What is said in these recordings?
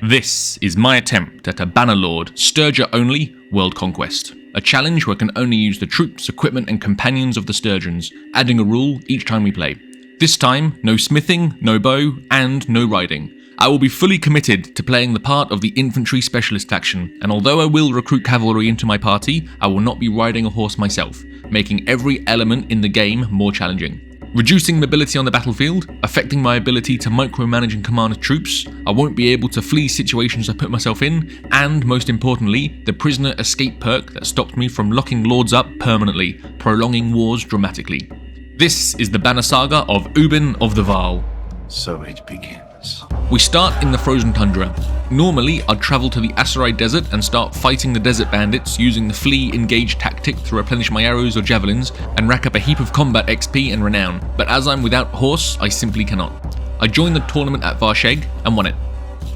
This is my attempt at a Bannerlord, Sturgia only, world conquest. A challenge where I can only use the troops, equipment and companions of the Sturgians, adding a rule each time we play. This time, no smithing, no bow, and no riding. I will be fully committed to playing the part of the infantry specialist faction, and although I will recruit cavalry into my party, I will not be riding a horse myself, making every element in the game more challenging. Reducing mobility on the battlefield, affecting my ability to micromanage and command troops, I won't be able to flee situations I put myself in, and most importantly, the prisoner escape perk that stopped me from locking lords up permanently, prolonging wars dramatically. This is the Banner Saga of Ubin of the Vaal. So it begins. We start in the frozen tundra. Normally, I'd travel to the Aserai desert and start fighting the desert bandits using the flee engage tactic to replenish my arrows or javelins and rack up a heap of combat XP and renown, but as I'm without horse, I simply cannot. I joined the tournament at Varsheg and won it.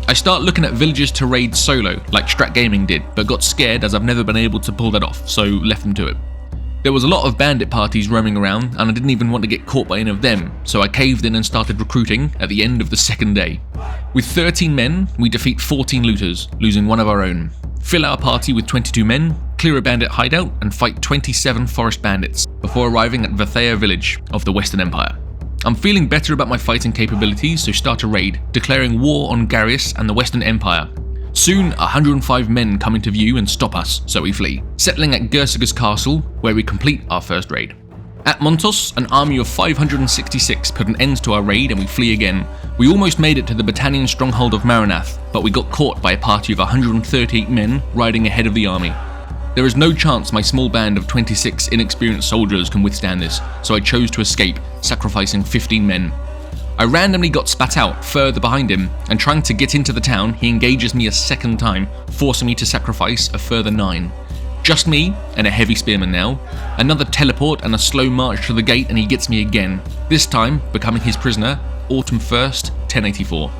I start looking at villages to raid solo, like Strat Gaming did, but got scared as I've never been able to pull that off, so left them to it. There was a lot of bandit parties roaming around and I didn't even want to get caught by any of them, so I caved in and started recruiting at the end of the second day. With 13 men, we defeat 14 looters, losing one of our own. Fill our party with 22 men, clear a bandit hideout and fight 27 forest bandits before arriving at Vathea village of the Western Empire. I'm feeling better about my fighting capabilities, so start a raid, declaring war on Garius and the Western Empire. Soon, 105 men come into view and stop us, so we flee, settling at Gersiga's castle, where we complete our first raid. At Montos, an army of 566 put an end to our raid and we flee again. We almost made it to the Battanian stronghold of Maranath, but we got caught by a party of 138 men riding ahead of the army. There is no chance my small band of 26 inexperienced soldiers can withstand this, so I chose to escape, sacrificing 15 men. I randomly got spat out further behind him, and trying to get into the town, he engages me a second time, forcing me to sacrifice a further 9. Just me, and a heavy spearman now. Another teleport and a slow march to the gate and he gets me again, this time becoming his prisoner, Autumn 1st, 1084.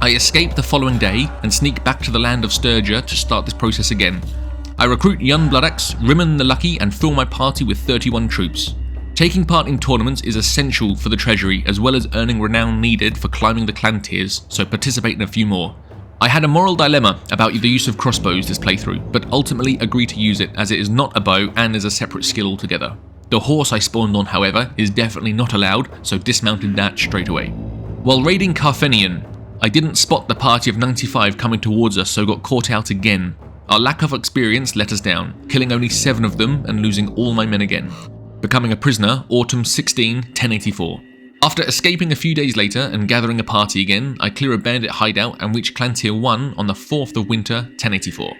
I escape the following day and sneak back to the land of Sturgia to start this process again. I recruit young Bloodaxe, Rimmen the Lucky and fill my party with 31 troops. Taking part in tournaments is essential for the treasury as well as earning renown needed for climbing the clan tiers, so participate in a few more. I had a moral dilemma about the use of crossbows this playthrough, but ultimately agreed to use it as it is not a bow and is a separate skill altogether. The horse I spawned on, however, is definitely not allowed, so dismounted that straight away. While raiding Carfenian, I didn't spot the party of 95 coming towards us, so got caught out again. Our lack of experience let us down, killing only 7 of them and losing all my men again. Becoming a prisoner, Autumn 16, 1084. After escaping a few days later and gathering a party again, I clear a bandit hideout and reach clan tier 1 on the 4th of winter, 1084.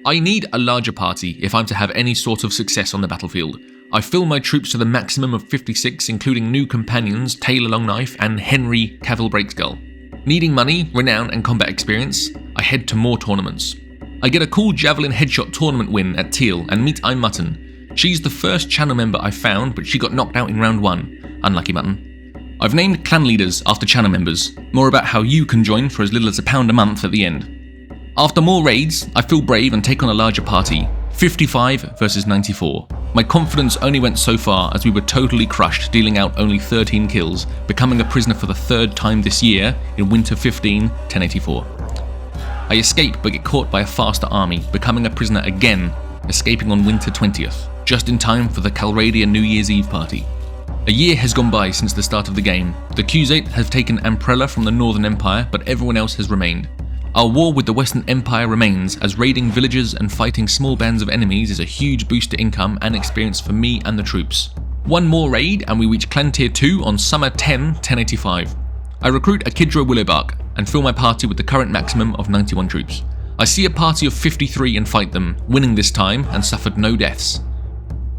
I need a larger party if I'm to have any sort of success on the battlefield. I fill my troops to the maximum of 56, including new companions, Taylor Longknife and Henry Cavill Breakskull. Needing money, renown and combat experience, I head to more tournaments. I get a cool javelin headshot tournament win at Teal and meet Mutton. She's the first channel member I found, but she got knocked out in round 1. Unlucky Mutton. I've named clan leaders after channel members. More about how you can join for as little as £1 a month at the end. After more raids, I feel brave and take on a larger party. 55 versus 94. My confidence only went so far as we were totally crushed, dealing out only 13 kills, becoming a prisoner for the 3rd time this year in winter 15, 1084. I escape but get caught by a faster army, becoming a prisoner again, escaping on winter 20th. Just in time for the Caldaria New Year's Eve party. A year has gone by since the start of the game. The Khuzait have taken Amprella from the Northern Empire, but everyone else has remained. Our war with the Western Empire remains, as raiding villages and fighting small bands of enemies is a huge boost to income and experience for me and the troops. One more raid and we reach Clan Tier 2 on Summer 10, 1085. I recruit a Kidra Willowbark and fill my party with the current maximum of 91 troops. I see a party of 53 and fight them, winning this time and suffered no deaths.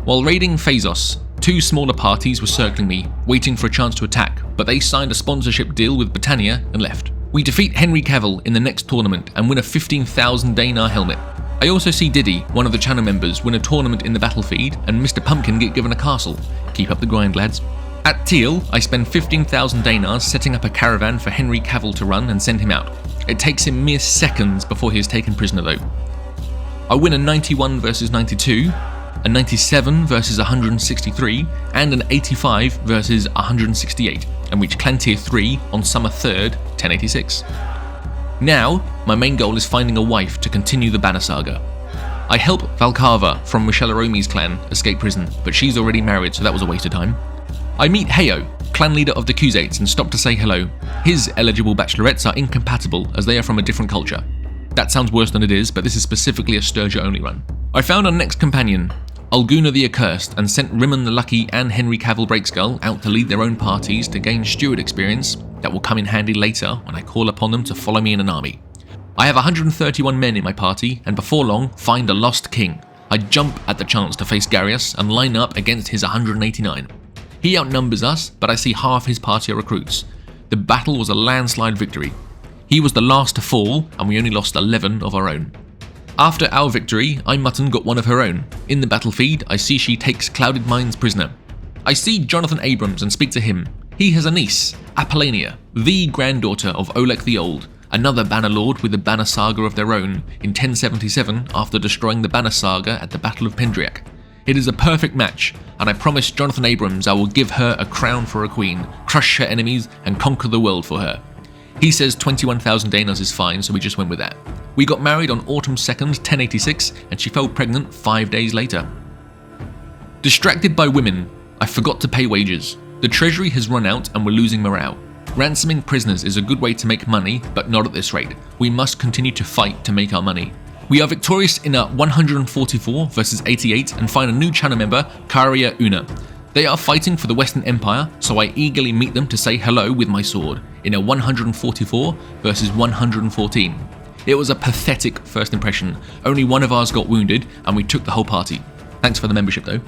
While raiding Phazos, 2 smaller parties were circling me, waiting for a chance to attack, but they signed a sponsorship deal with Britannia and left. We defeat Henry Cavill in the next tournament and win a 15,000 Danar helmet. I also see Diddy, one of the channel members, win a tournament in the battlefield and Mr. Pumpkin get given a castle. Keep up the grind, lads. At Teal, I spend 15,000 Danars setting up a caravan for Henry Cavill to run and send him out. It takes him mere seconds before he is taken prisoner though. I win a 91 versus 92, a 97 versus 163, and an 85 versus 168, and reach Clan Tier 3 on Summer 3rd, 1086. Now, my main goal is finding a wife to continue the Banner Saga. I help Valcarva from Michelle Aromi's clan escape prison, but she's already married, so that was a waste of time. I meet Heyo, clan leader of the Khuzaits, and stop to say hello. His eligible bachelorettes are incompatible as they are from a different culture. That sounds worse than it is, but this is specifically a Sturgia only run. I found our next companion, Alguna the Accursed, and sent Rimmon the Lucky and Henry Cavill Breakskull out to lead their own parties to gain steward experience that will come in handy later when I call upon them to follow me in an army. I have 131 men in my party, and before long, find a lost king. I jump at the chance to face Garius and line up against his 189. He outnumbers us, but I see half his party are recruits. The battle was a landslide victory. He was the last to fall, and we only lost 11 of our own. After our victory, Mutton got one of her own. In the battlefield, I see she takes Clouded Minds prisoner. I see Jonathan Abrams and speak to him. He has a niece, Apollania, the granddaughter of Olek the Old, another Bannerlord with the Banner Saga of their own in 1077 after destroying the Banner Saga at the Battle of Pendriak. It is a perfect match, and I promise Jonathan Abrams I will give her a crown for a queen, crush her enemies, and conquer the world for her. He says 21,000 dinars is fine, so we just went with that. We got married on autumn 2nd, 1086, and she fell pregnant 5 days later. Distracted by women, I forgot to pay wages. The treasury has run out and we're losing morale. Ransoming prisoners is a good way to make money, but not at this rate. We must continue to fight to make our money. We are victorious in a 144 versus 88 and find a new channel member, Karia Una. They are fighting for the Western Empire, so I eagerly meet them to say hello with my sword in a 144 versus 114. It was a pathetic first impression. Only one of ours got wounded and we took the whole party. Thanks for the membership though.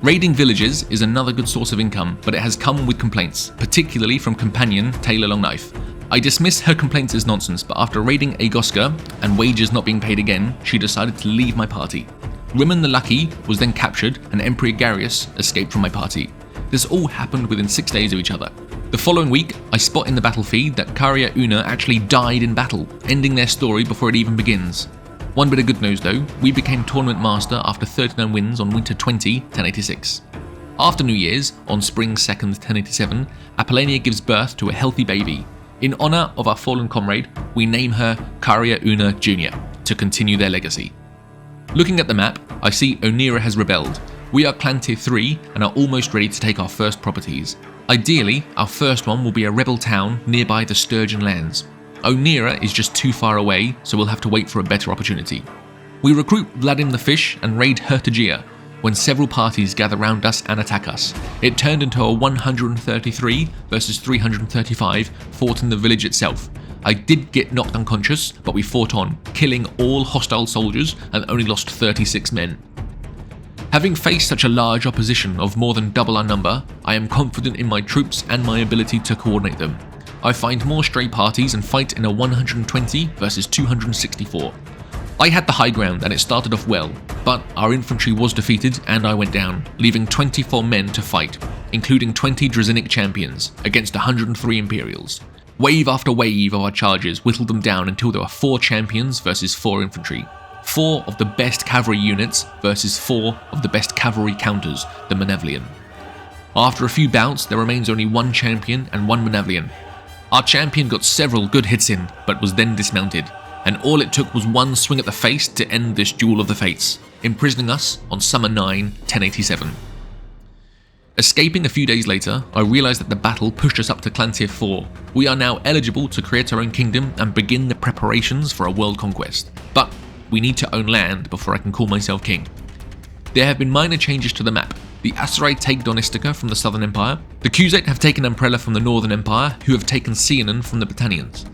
Raiding villages is another good source of income, but it has come with complaints, particularly from companion Taylor Longknife. I dismiss her complaints as nonsense, but after raiding Agoska and wages not being paid again, she decided to leave my party. Rimmon the Lucky was then captured and Emperor Garius escaped from my party. This all happened within 6 days of each other. The following week, I spot in the battlefield that Karia Una actually died in battle, ending their story before it even begins. One bit of good news though, we became tournament master after 39 wins on winter 20, 1086. After New Year's, on spring 2nd, 1087, Apollania gives birth to a healthy baby. In honour of our fallen comrade, we name her Karia Una Jr. to continue their legacy. Looking at the map, I see Onira has rebelled. We are clan tier 3 and are almost ready to take our first properties. Ideally, our first one will be a rebel town nearby the Sturgian lands. Onira is just too far away, so we'll have to wait for a better opportunity. We recruit Vladim the Fish and raid Hertagia, when several parties gather round us and attack us. It turned into a 133 versus 335 fought in the village itself. I did get knocked unconscious, but we fought on, killing all hostile soldiers and only lost 36 men. Having faced such a large opposition of more than double our number, I am confident in my troops and my ability to coordinate them. I find more stray parties and fight in a 120 versus 264. I had the high ground and it started off well, but our infantry was defeated and I went down, leaving 24 men to fight, including 20 Drazinic champions, against 103 Imperials. Wave after wave of our charges whittled them down until there were 4 champions versus 4 infantry. 4 of the best cavalry units versus 4 of the best cavalry counters, the Manevlian. After a few bouts, there remains only 1 champion and 1 Manevlian. Our champion got several good hits in, but was then dismounted, and all it took was 1 swing at the face to end this duel of the fates, imprisoning us on summer 9, 1087. Escaping a few days later, I realised that the battle pushed us up to clan tier 4. We are now eligible to create our own kingdom and begin the preparations for a world conquest. But we need to own land before I can call myself king. There have been minor changes to the map. The Aserai take Donistica from the Southern Empire. The Khuzait have taken Umbrella from the Northern Empire, who have taken Seanan from the Britannians.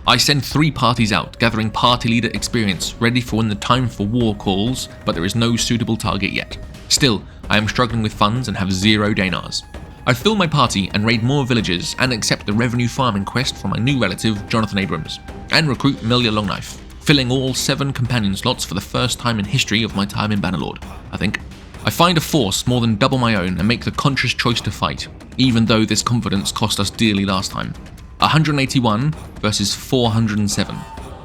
I send 3 parties out, gathering party leader experience, ready for when the time for war calls, but there is no suitable target yet. Still, I am struggling with funds and have 0 dinars. I fill my party and raid more villages and accept the revenue farming quest from my new relative, Jonathan Abrams, and recruit Melia Longknife, filling all 7 companion slots for the first time in history of my time in Bannerlord, I think. I find a force more than double my own and make the conscious choice to fight, even though this confidence cost us dearly last time. 181 versus 407.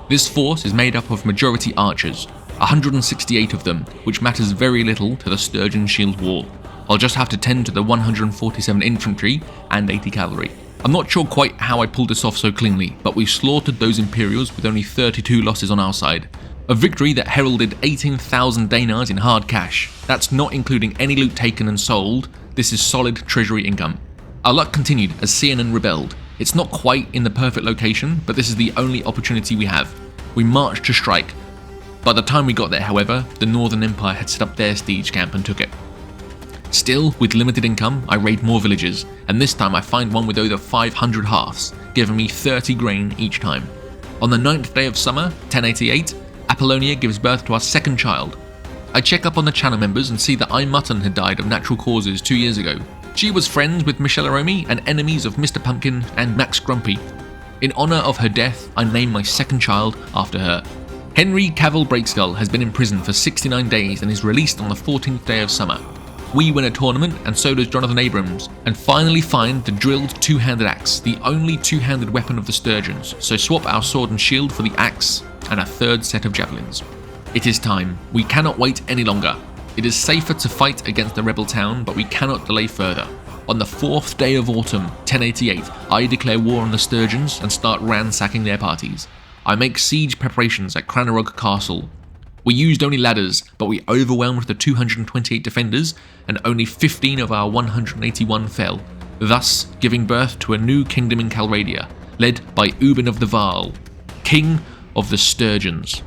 This force is made up of majority archers, 168 of them, which matters very little to the Sturgian shield wall. I'll just have to tend to the 147 infantry and 80 cavalry. I'm not sure quite how I pulled this off so cleanly, but we slaughtered those Imperials with only 32 losses on our side. A victory that heralded 18,000 dinars in hard cash. That's not including any loot taken and sold. This is solid treasury income. Our luck continued as Seanan rebelled. It's not quite in the perfect location, but this is the only opportunity we have. We marched to strike. By the time we got there, however, the Northern Empire had set up their siege camp and took it. Still, with limited income, I raid more villages, and this time I find one with over 500 hearths, giving me 30 grain each time. On the 9th day of summer, 1088, Apollonia gives birth to our second child. I check up on the channel members and see that I Mutton had died of natural causes 2 years ago. She was friends with Michelle Aromi and enemies of Mr. Pumpkin and Max Grumpy. In honour of her death, I named my second child after her. Henry Cavill Breakskull has been in prison for 69 days and is released on the 14th day of summer. We win a tournament, and so does Jonathan Abrams, and finally find the drilled two-handed axe, the only two-handed weapon of the Sturgians, so swap our sword and shield for the axe and a third set of javelins. It is time. We cannot wait any longer. It is safer to fight against the rebel town, but we cannot delay further. On the 4th day of autumn, 1088, I declare war on the Sturgians and start ransacking their parties. I make siege preparations at Cranarog Castle. We used only ladders, but we overwhelmed the 228 defenders, and only 15 of our 181 fell, thus giving birth to a new kingdom in Caldaria, led by Ubin of the Vaal, king of the Sturgians.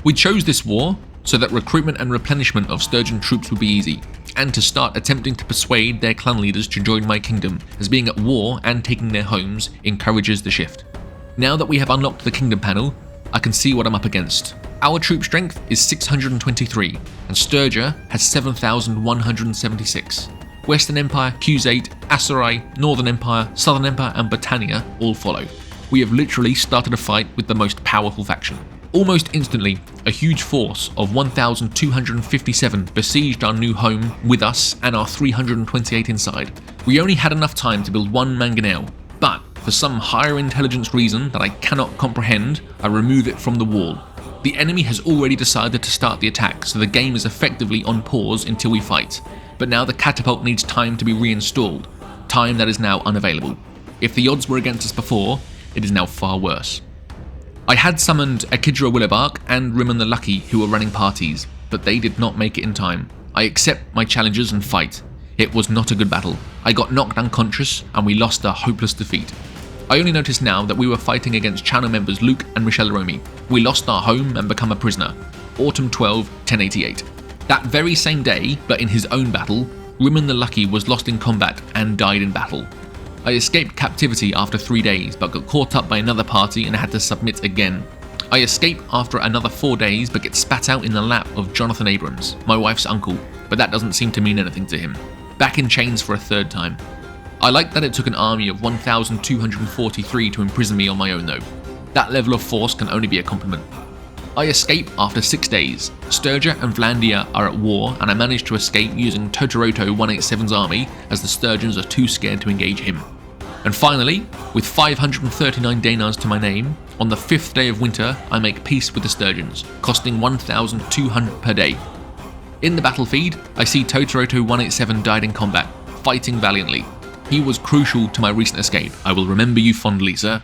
We chose this war so that recruitment and replenishment of Sturgian troops would be easy, and to start attempting to persuade their clan leaders to join my kingdom, as being at war and taking their homes encourages the shift. Now that we have unlocked the kingdom panel, I can see what I'm up against. Our troop strength is 623, and Sturgia has 7,176. Western Empire, Khuzait, Aserai, Northern Empire, Southern Empire and Britannia all follow. We have literally started a fight with the most powerful faction. Almost instantly, a huge force of 1,257 besieged our new home with us and our 328 inside. We only had enough time to build one mangonel, but for some higher intelligence reason that I cannot comprehend, I remove it from the wall. The enemy has already decided to start the attack, so the game is effectively on pause until we fight. But now the catapult needs time to be reinstalled, time that is now unavailable. If the odds were against us before, it is now far worse. I had summoned Akidra Willabark and Rimmon the Lucky who were running parties, but they did not make it in time. I accept my challenges and fight. It was not a good battle. I got knocked unconscious and we lost a hopeless defeat. I only noticed now that we were fighting against channel members Luke and Michelle Aromi. We lost our home and become a prisoner. Autumn 12, 1088. That very same day, but in his own battle, Rimmon the Lucky was lost in combat and died in battle. I escaped captivity after 3 days, but got caught up by another party and had to submit again. I escape after another 4 days, but get spat out in the lap of Jonathan Abrams, my wife's uncle, but that doesn't seem to mean anything to him. Back in chains for a third time. I like that it took an army of 1,243 to imprison me on my own though. That level of force can only be a compliment. I escape after 6 days. Sturgia and Vlandia are at war, and I manage to escape using Totoroto 187's army, as the Sturgians are too scared to engage him. And finally, with 539 dinars to my name, on the 5th day of winter, I make peace with the Sturgians, costing 1,200 per day. In the battlefield, I see Totoroto 187 died in combat, fighting valiantly. He was crucial to my recent escape. I will remember you fondly, sir.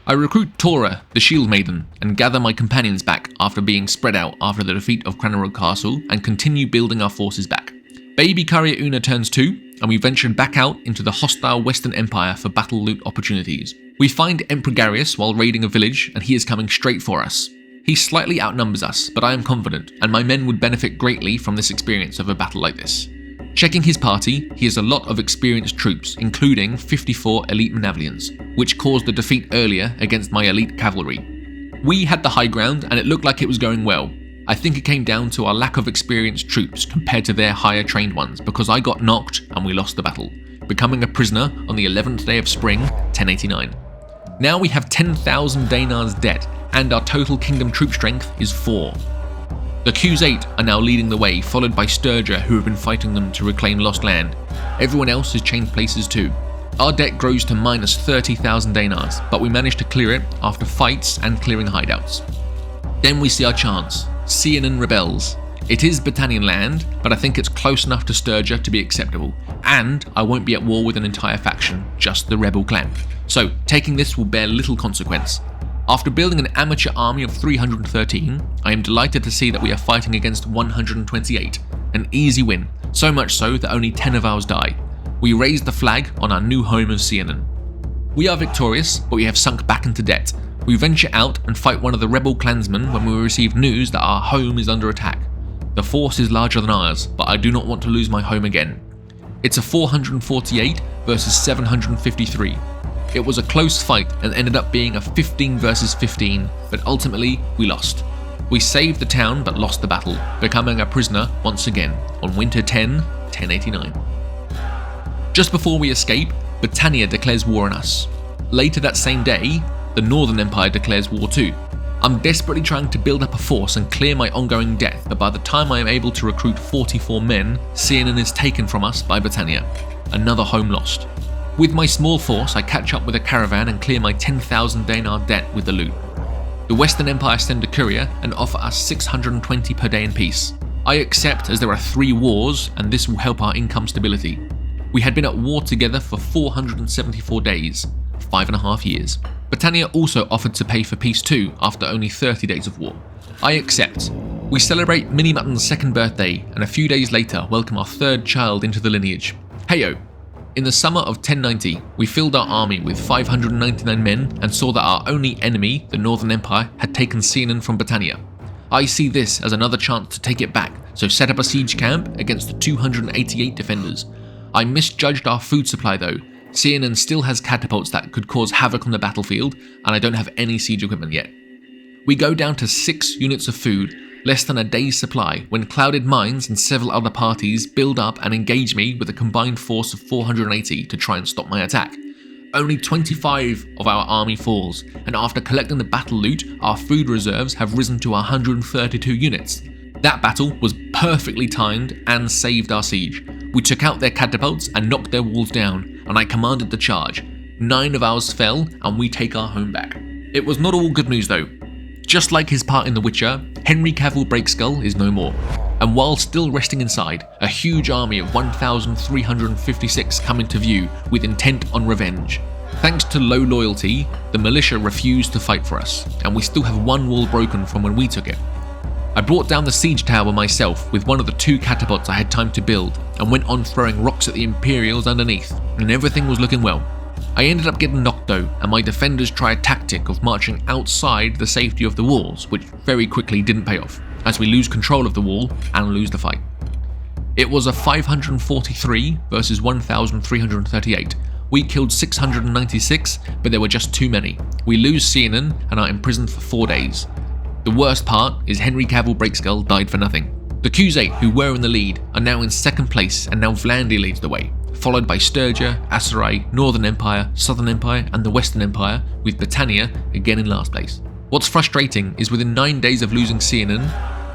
I recruit Tora, the Shield Maiden, and gather my companions back after being spread out after the defeat of Cranarog Castle, and continue building our forces back. Baby Courier Una turns 2, and we ventured back out into the hostile Western Empire for battle loot opportunities. We find Emperor Garius while raiding a village, and he is coming straight for us. He slightly outnumbers us, but I am confident, and my men would benefit greatly from this experience of a battle like this. Checking his party, he has a lot of experienced troops, including 54 elite Manavlians, which caused the defeat earlier against my elite cavalry. We had the high ground, and it looked like it was going well. I think it came down to our lack of experienced troops compared to their higher trained ones, because I got knocked and we lost the battle, becoming a prisoner on the 11th day of spring, 1089. Now we have 10,000 dinars debt, and our total kingdom troop strength is 4. The Khuzait are now leading the way, followed by Sturgia, who have been fighting them to reclaim lost land. Everyone else has changed places too. Our debt grows to minus 30,000 dinars, but we manage to clear it after fights and clearing hideouts. Then we see our chance. Seanan rebels. It is Britannian land, but I think it's close enough to Sturgia to be acceptable, and I won't be at war with an entire faction, just the rebel clan. So taking this will bear little consequence. After building an amateur army of 313, I am delighted to see that we are fighting against 128, an easy win, so much so that only 10 of ours die. We raised the flag on our new home of Seanan. We are victorious, but we have sunk back into debt. We venture out and fight one of the rebel clansmen when we receive news that our home is under attack. The force is larger than ours, but I do not want to lose my home again. It's a 448 versus 753. It was a close fight and ended up being a 15 versus 15, but ultimately we lost. We saved the town but lost the battle, becoming a prisoner once again on Winter 10, 1089. Just before we escape, Britannia declares war on us. Later that same day, the Northern Empire declares war too. I'm desperately trying to build up a force and clear my ongoing debt, but by the time I am able to recruit 44 men, Seanan is taken from us by Britannia. Another home lost. With my small force, I catch up with a caravan and clear my 10,000 denar debt with the loot. The Western Empire send a courier and offer us 620 per day in peace. I accept as there are 3 wars and this will help our income stability. We had been at war together for 474 days, 5.5 years. Britannia also offered to pay for peace too after only 30 days of war. I accept. We celebrate Minimutton's 2nd birthday and a few days later welcome our 3rd child into the lineage. Heyo! In the summer of 1090, we filled our army with 599 men and saw that our only enemy, the Northern Empire, had taken Seanan from Britannia. I see this as another chance to take it back, so set up a siege camp against the 288 defenders. I misjudged our food supply though. Seanan still has catapults that could cause havoc on the battlefield, and I don't have any siege equipment yet. We go down to 6 units of food, less than a day's supply, when Clouded Minds and several other parties build up and engage me with a combined force of 480 to try and stop my attack. Only 25 of our army falls, and after collecting the battle loot, our food reserves have risen to 132 units. That battle was perfectly timed and saved our siege. We took out their catapults and knocked their walls down, and I commanded the charge. 9 of ours fell, and we take our home back. It was not all good news though. Just like his part in The Witcher, Henry Cavill Breakskull is no more. And while still resting inside, a huge army of 1,356 come into view with intent on revenge. Thanks to low loyalty, the militia refused to fight for us, and we still have 1 wall broken from when we took it. I brought down the siege tower myself with one of the 2 catapults I had time to build, and went on throwing rocks at the Imperials underneath, and everything was looking well. I ended up getting knocked though, and my defenders tried a tactic of marching outside the safety of the walls, which very quickly didn't pay off, as we lose control of the wall and lose the fight. It was a 543 versus 1,338. We killed 696, but there were just too many. We lose Seanan and are imprisoned for 4 days. The worst part is Henry Cavill Breakskull died for nothing. The Crusade, who were in the lead, are now in 2nd place, and now Vlaandi leads the way, followed by Sturgia, Aserai, Northern Empire, Southern Empire and the Western Empire, with Britannia again in last place. What's frustrating is within 9 days of losing Seanan,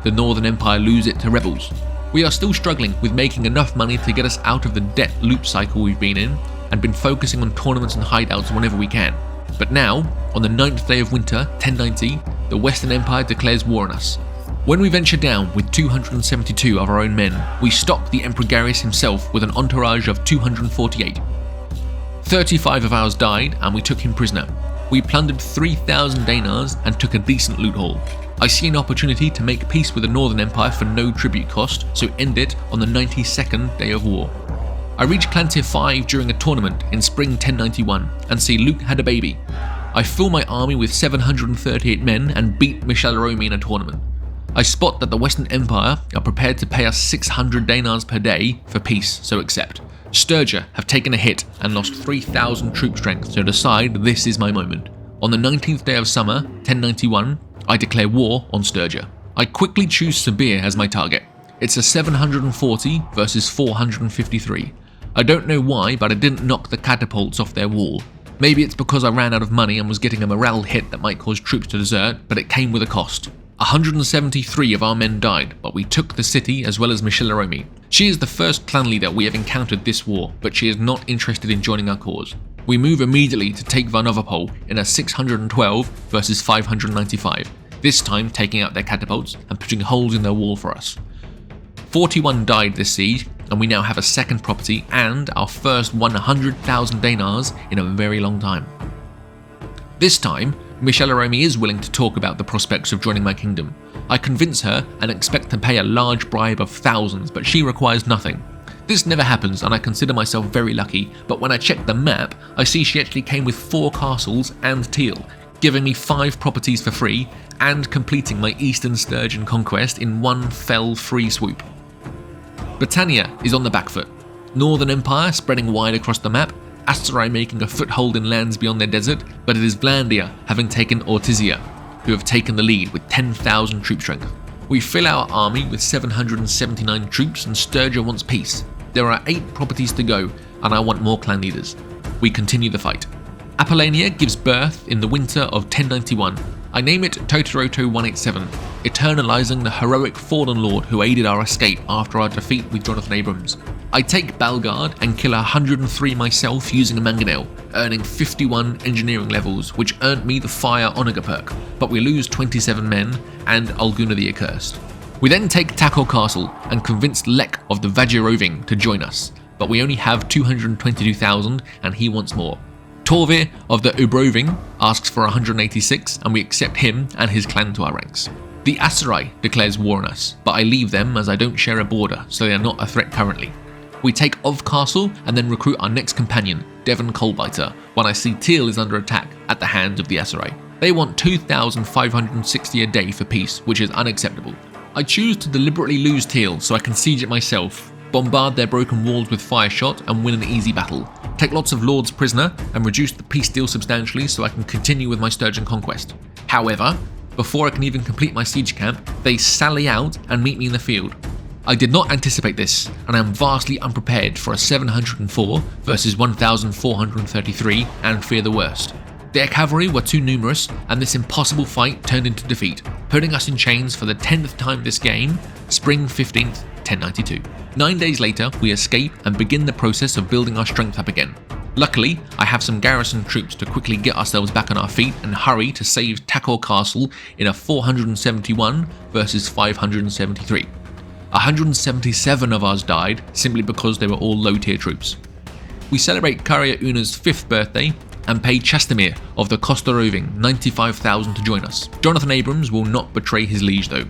the Northern Empire lose it to rebels. We are still struggling with making enough money to get us out of the debt loop cycle we've been in, and been focusing on tournaments and hideouts whenever we can. But now, on the 9th day of winter, 1090, the Western Empire declares war on us. When we venture down with 272 of our own men, we stop the Emperor Garrus himself with an entourage of 248. 35 of ours died and we took him prisoner. We plundered 3,000 dinars and took a decent loot haul. I see an opportunity to make peace with the Northern Empire for no tribute cost, so end it on the 92nd day of war. I reach Clan Tier 5 during a tournament in spring 1091 and see Luke had a baby. I fill my army with 738 men and beat Michel Romy in a tournament. I spot that the Western Empire are prepared to pay us 600 dinars per day for peace, so accept. Sturgia have taken a hit and lost 3,000 troop strength, so decide this is my moment. On the 19th day of summer, 1091, I declare war on Sturgia. I quickly choose Sabir as my target. It's a 740 versus 453. I don't know why, but I didn't knock the catapults off their wall. Maybe it's because I ran out of money and was getting a morale hit that might cause troops to desert, but it came with a cost. 173 of our men died, but we took the city as well as Michel Romy. She is the first clan leader we have encountered this war, but she is not interested in joining our cause. We move immediately to take Varnovopol in a 612 versus 595, this time taking out their catapults and putting holes in their wall for us. 41 died this siege, and we now have a second property and our first 100,000 dinars in a very long time. This time, Michelaromi is willing to talk about the prospects of joining my kingdom. I convince her and expect to pay a large bribe of thousands, but she requires nothing. This never happens and I consider myself very lucky, but when I check the map, I see she actually came with 4 castles and Teal, giving me 5 properties for free and completing my Eastern Sturgian conquest in one fell free swoop. Britannia is on the back foot. Northern Empire spreading wide across the map, Asterai making a foothold in lands beyond their desert, but it is Vlandia having taken Ortizia, who have taken the lead with 10,000 troop strength. We fill our army with 779 troops and Sturgia wants peace. There are 8 properties to go and I want more clan leaders. We continue the fight. Apollania gives birth in the winter of 1091. I name it Totoroto 187, eternalizing the heroic fallen lord who aided our escape after our defeat with Jonathan Abrams. I take Balgard and kill 103 myself using a mangonel, earning 51 engineering levels, which earned me the Fire Onager perk, but we lose 27 men and Alguna the Accursed. We then take Takor Castle and convince Lek of the Vajiroving to join us, but we only have 222,000 and he wants more. Torvir of the Ubroving asks for 186 and we accept him and his clan to our ranks. The Aserai declares war on us, but I leave them as I don't share a border, so they are not a threat currently. We take Ov Castle and then recruit our next companion, Devon Coalbiter, when I see Teal is under attack at the hands of the Aserai. They want 2,560 a day for peace, which is unacceptable. I choose to deliberately lose Teal so I can siege it myself, bombard their broken walls with fire shot and win an easy battle, take lots of lords prisoner and reduce the peace deal substantially so I can continue with my Sturgian conquest. However, before I can even complete my siege camp, they sally out and meet me in the field. I did not anticipate this, and I am vastly unprepared for a 704 versus 1,433 and fear the worst. Their cavalry were too numerous, and this impossible fight turned into defeat, putting us in chains for the 10th time this game, spring 15th, 1092. 9 days later, we escape and begin the process of building our strength up again. Luckily, I have some garrison troops to quickly get ourselves back on our feet and hurry to save Takor Castle in a 471 versus 573. 177 of ours died simply because they were all low-tier troops. We celebrate Karya Una's 5th birthday and pay Chastamir of the Costa Roving 95,000 to join us. Jonathan Abrams will not betray his liege though.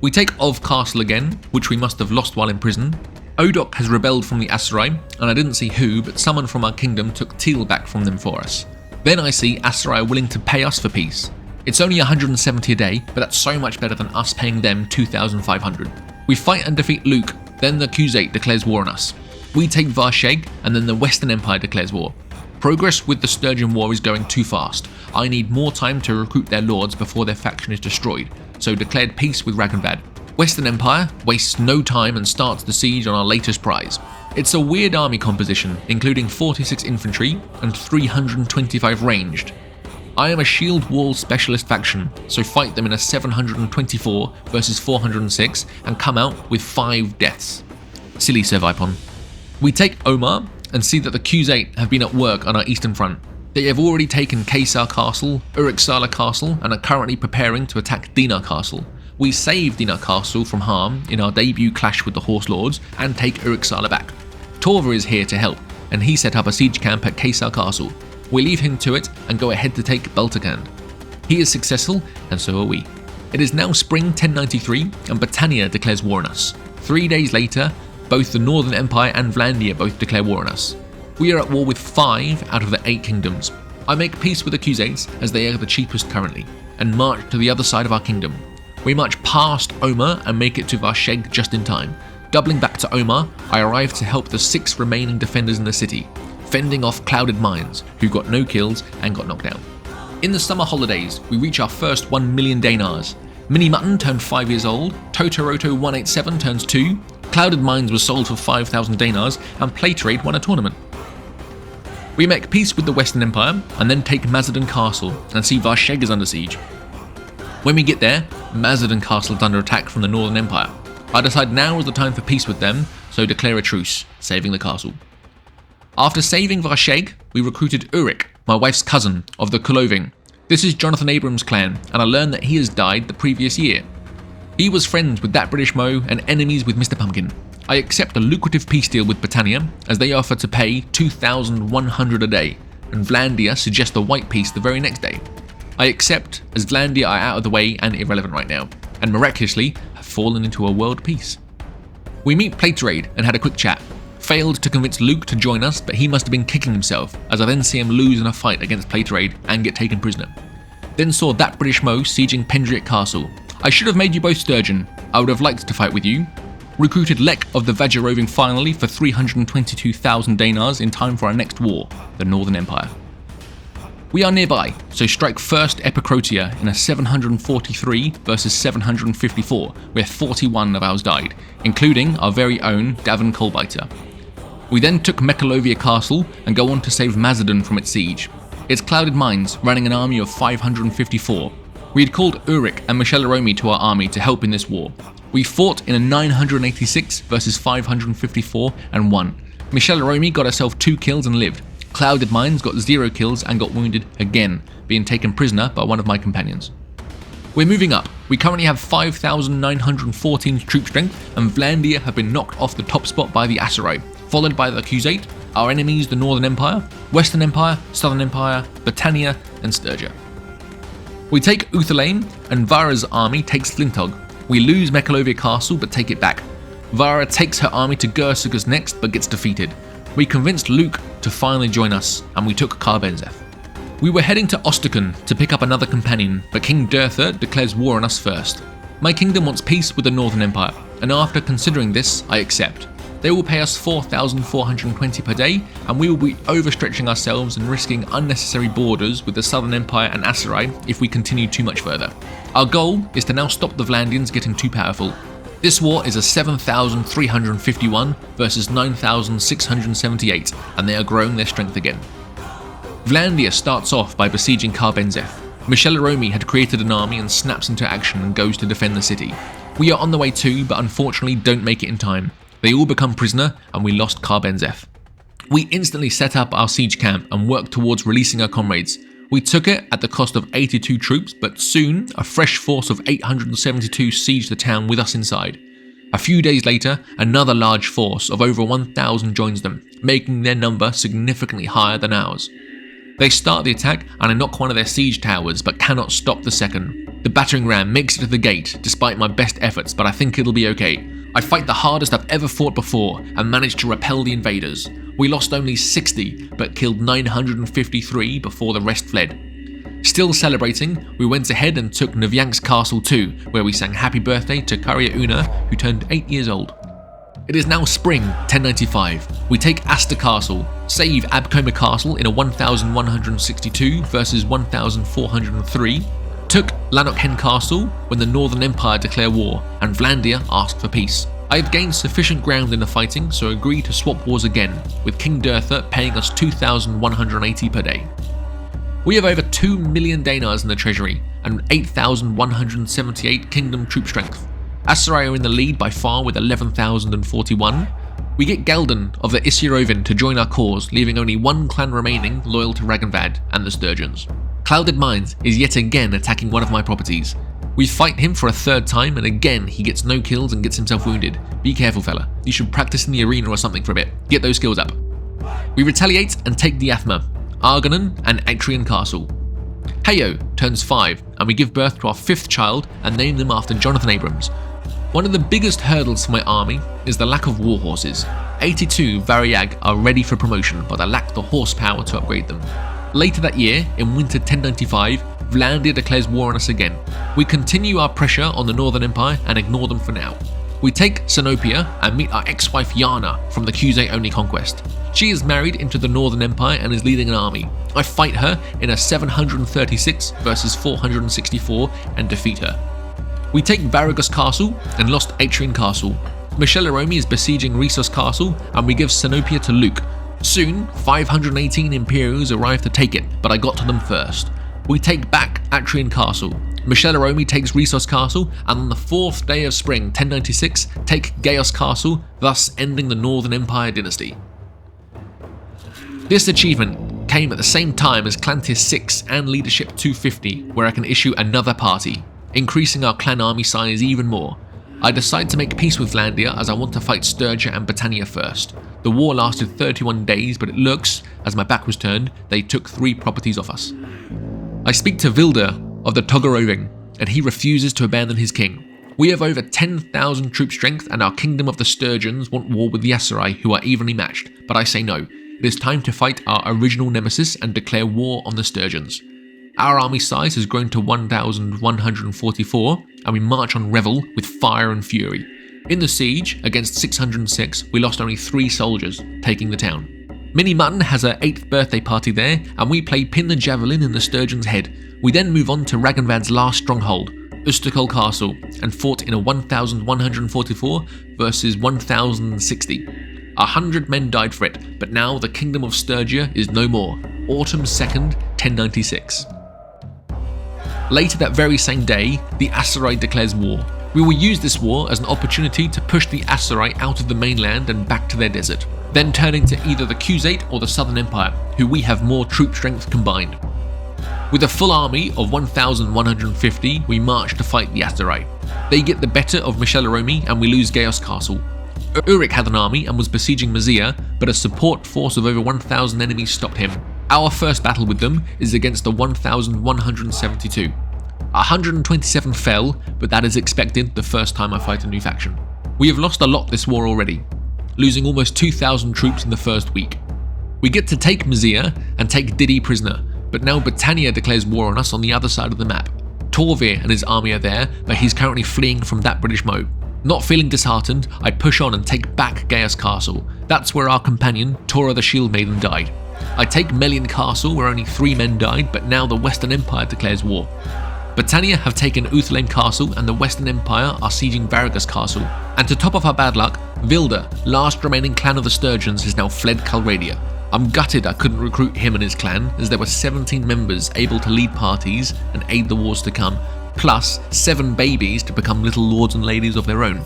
We take Ov Castle again, which we must have lost while in prison. Odok has rebelled from the Aserai, and I didn't see who, but someone from our kingdom took Teal back from them for us. Then I see Aserai willing to pay us for peace. It's only 170 a day, but that's so much better than us paying them 2,500. We fight and defeat Luke, then the Khuzait declares war on us. We take Varsheg, and then the Western Empire declares war. Progress with the Sturgian War is going too fast. I need more time to recruit their lords before their faction is destroyed, so declared peace with Ragnvad. Western Empire wastes no time and starts the siege on our latest prize. It's a weird army composition, including 46 infantry and 325 ranged. I am a shield wall specialist faction, so fight them in a 724 versus 406 and come out with 5 deaths. Silly Sir Vipon. We take Omar and see that the Khuzait have been at work on our eastern front. They have already taken Kaysar Castle, Uriksala Castle, and are currently preparing to attack Dinar Castle. We save Dinar Castle from harm in our debut clash with the Horse Lords and take Uriksala back. Torva is here to help, and he set up a siege camp at Kaysar Castle. We leave him to it and go ahead to take Baltakand. He is successful, and so are we. It is now spring 1093, and Britannia declares war on us. 3 days later, both the Northern Empire and Vlandia both declare war on us. We are at war with 5 out of the 8 kingdoms. I make peace with the Khuzaits as they are the cheapest currently, and march to the other side of our kingdom. We march past Omar and make it to Varsheg just in time. Doubling back to Omar, I arrive to help the 6 remaining defenders in the city, fending off Clouded Mines, who got no kills and got knocked down. In the summer holidays, we reach our first 1 million dinars. Mini Mutton turned 5 years old, Totoroto 187 turns 2, Clouded Mines was sold for 5,000 dinars, and Playtrade won a tournament. We make peace with the Western Empire, and then take Mazadin Castle, and see Varsheg is under siege. When we get there, Mazadin Castle is under attack from the Northern Empire. I decide now is the time for peace with them, so declare a truce, saving the castle. After saving Varsheg, we recruited Urik, my wife's cousin, of the Kuloving. This is Jonathan Abrams' clan, and I learned that he has died the previous year. He was friends with that British Mo and enemies with Mr. Pumpkin. I accept a lucrative peace deal with Britannia, as they offer to pay 2,100 a day, and Vlandia suggests a white peace the very next day. I accept, as Vlandia are out of the way and irrelevant right now, and miraculously have fallen into a world peace. We meet Platerade and had a quick chat. Failed to convince Luke to join us, but he must have been kicking himself, as I then see him lose in a fight against Platerade and get taken prisoner. Then saw that British Mo sieging Pendriot Castle. I should have made you both Sturgeon. I would have liked to fight with you. Recruited Lek of the Vajeroving finally for 322,000 dinars in time for our next war, the Northern Empire. We are nearby, so strike first Epicrotia in a 743 versus 754, where 41 of ours died, including our very own Davin Coalbiter. We then took Mekalovia Castle and go on to save Mazadon from its siege. Its clouded mines running an army of 554. We had called Uric and Michelaromi to our army to help in this war. We fought in a 986 versus 554 and won. Michelaromi got herself 2 kills and lived. Clouded Mines got 0 kills and got wounded again, being taken prisoner by one of my companions. We're moving up. We currently have 5,914 troop strength, and Vlandia have been knocked off the top spot by the Aserai, followed by the Accusate, our enemies the Northern Empire, Western Empire, Southern Empire, Britannia, and Sturgia. We take Utherlane, and Vara's army takes Slintog. We lose Mekalovia Castle but take it back. Vara takes her army to Gersigus next but gets defeated. We convinced Luke to finally join us, and we took Karbenzeth. We were heading to Osterkon to pick up another companion, but King Durtha declares war on us first. My kingdom wants peace with the Northern Empire, and after considering this, I accept. They will pay us 4,420 per day, and we will be overstretching ourselves and risking unnecessary borders with the Southern Empire and Aserai if we continue too much further. Our goal is to now stop the Vlandians getting too powerful. This war is a 7,351 versus 9,678, and they are growing their strength again. Vlandia starts off by besieging Karbenzeth. Michelaromi had created an army and snaps into action and goes to defend the city. We are on the way too, but unfortunately don't make it in time. They all become prisoner, and we lost Karbenzeth. We instantly set up our siege camp and worked towards releasing our comrades. We took it at the cost of 82 troops, but soon a fresh force of 872 sieged the town with us inside. A few days later, another large force of over 1,000 joins them, making their number significantly higher than ours. They start the attack and I knock one of their siege towers, but cannot stop the second. The battering ram makes it to the gate despite my best efforts, but I think it'll be okay. I fight the hardest I've ever fought before and manage to repel the invaders. We lost only 60, but killed 953 before the rest fled. Still celebrating, we went ahead and took Navyank's castle too, where we sang happy birthday to Karya Una, who turned 8 years old. It is now spring, 1095. We take Aster Castle, save Abcoma Castle in a 1,162 versus 1,403, took Lanarkhen Castle when the Northern Empire declare war, and Vlandia asked for peace. I had gained sufficient ground in the fighting, so agreed to swap wars again, with King Durtha paying us 2,180 per day. We have over 2 million dinars in the treasury, and 8,178 kingdom troop strength. Aserai are in the lead by far with 11,041. We get Gelden of the Isirovin to join our cause, leaving only one clan remaining loyal to Ragnvad and the Sturgeons. Clouded Mines is yet again attacking one of my properties. We fight him for a third time, and again he gets no kills and gets himself wounded. Be careful, fella. You should practice in the arena or something for a bit. Get those skills up. We retaliate and take Diathma, Argonon, and Atrian Castle. Heyo turns 5, and we give birth to our 5th child and name them after Jonathan Abrams. One of the biggest hurdles for my army is the lack of war horses. 82 Variag are ready for promotion, but I lack the horsepower to upgrade them. Later that year, in winter 1095, Vlandia declares war on us again. We continue our pressure on the Northern Empire and ignore them for now. We take Sinopia and meet our ex-wife Yana from the Crusade-only Conquest. She is married into the Northern Empire and is leading an army. I fight her in a 736 versus 464 and defeat her. We take Varagus Castle and lost Atrian Castle. Michelaromi is besieging Rissos Castle, and we give Sinopia to Luke. Soon, 518 Imperials arrive to take it, but I got to them first. We take back Atrian Castle. Michelaromi takes Rissos Castle, and on the 4th day of spring, 1096, take Gaios Castle, thus ending the Northern Empire dynasty. This achievement came at the same time as Clantis 6 and Leadership 250, where I can issue another party. increasing our clan army size even more. I decide to make peace with Vlandia as I want to fight Sturgia and Britannia first. The war lasted 31 days, but it looks, as my back was turned, they took 3 properties off us. I speak to Vilder of the Togaroving, and he refuses to abandon his king. We have over 10,000 troop strength, and our kingdom of the Sturgeons want war with the Aserai, who are evenly matched, but I say no. It is time to fight our original nemesis and declare war on the Sturgeons. Our army size has grown to 1,144, and we march on Revel with fire and fury. In the siege, against 606, we lost only 3 soldiers, taking the town. Minnie Mutton has her 8th birthday party there, and we play pin the javelin in the Sturgeon's head. We then move on to Ragnvald's last stronghold, Usterkol Castle, and fought in a 1,144 versus 1,060. 100 men died for it, but now the kingdom of Sturgia is no more. Autumn 2nd, 1096. Later that very same day, the Aserai declares war. We will use this war as an opportunity to push the Aserai out of the mainland and back to their desert, then turning to either the Khuzait or the Southern Empire, who we have more troop strength combined. With a full army of 1,150, we march to fight the Aserai. They get the better of Michelaromi and we lose Gaios Castle. Urik had an army and was besieging Mazia, but a support force of over 1,000 enemies stopped him. Our first battle with them is against the 1,172. 127 fell, but that is expected the first time I fight a new faction. We have lost a lot this war already, losing almost 2,000 troops in the first week. We get to take Mazia and take Didi prisoner, but now Britannia declares war on us on the other side of the map. Torvir and his army are there, but he's currently fleeing from that British Mo. Not feeling disheartened, I push on and take back Gaius Castle. That's where our companion, Tora the Shield Maiden, died. I take Melian Castle, where only 3 men died, but now the Western Empire declares war. Britannia have taken Uthleim Castle, and the Western Empire are sieging Vargas Castle. And to top off our bad luck, Vilder, last remaining clan of the Sturgeons, has now fled Caldaria. I'm gutted I couldn't recruit him and his clan, as there were 17 members able to lead parties and aid the wars to come, plus 7 babies to become little lords and ladies of their own.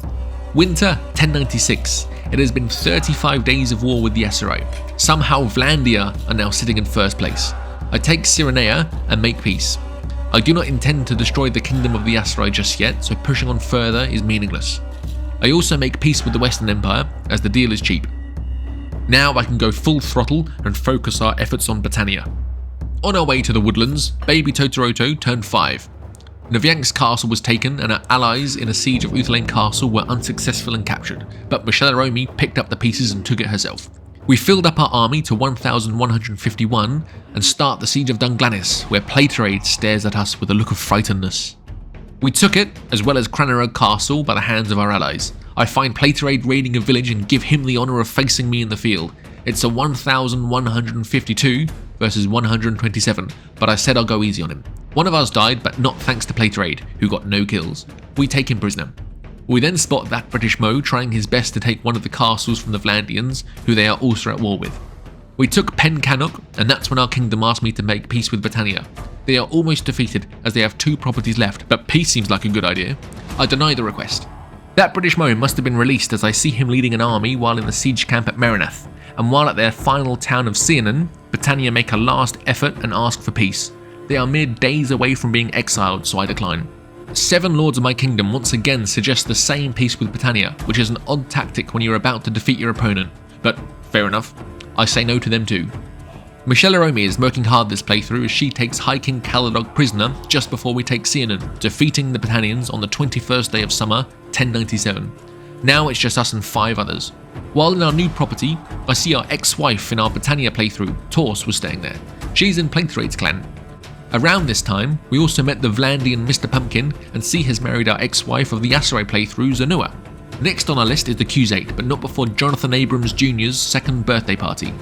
Winter 1096. It has been 35 days of war with the Aserai. Somehow Vlandia are now sitting in first place. I take Cyrenea and make peace. I do not intend to destroy the kingdom of the Aserai just yet, so pushing on further is meaningless. I also make peace with the Western Empire, as the deal is cheap. Now I can go full throttle and focus our efforts on Britannia. On our way to the woodlands, baby Totoroto turned 5. Navyank's castle was taken and our allies in a siege of Uthleim Castle were unsuccessful and captured, but Michelaromi picked up the pieces and took it herself. We filled up our army to 1,151 and start the siege of Dunglanis, where Playtrade stares at us with a look of frightenedness. We took it, as well as Cranarug Castle, by the hands of our allies. I find Playtrade raiding a village and give him the honour of facing me in the field. It's a 1,152 versus 127, but I said I'll go easy on him. One of us died, but not thanks to Playtrade, who got no kills. We take him prisoner. We then spot that British Mo trying his best to take one of the castles from the Vlandians, who they are also at war with. We took Pen Cannock, and that's when our kingdom asked me to make peace with Britannia. They are almost defeated, as they have 2 properties left, but peace seems like a good idea. I deny the request. That British Mo must have been released, as I see him leading an army while in the siege camp at Merinath, and while at their final town of Sianan, Britannia make a last effort and ask for peace. They are mere days away from being exiled, so I decline. 7 lords of my kingdom once again suggest the same peace with Britannia, which is an odd tactic when you're about to defeat your opponent, but fair enough, I say no to them too. Michelaromi is working hard this playthrough as she takes High King Caladog prisoner just before we take Sianan, defeating the Britannians on the 21st day of summer, 1097. Now it's just us and 5 others. While in our new property, I see our ex-wife in our Britannia playthrough, Tors, was staying there. She's in Playtrade's clan. Around this time, we also met the Vlandian Mr. Pumpkin, and see has married our ex-wife of the Aserai playthrough, Zanua. Next on our list is the Khuzait, but not before Jonathan Abrams Jr.'s 2nd birthday party.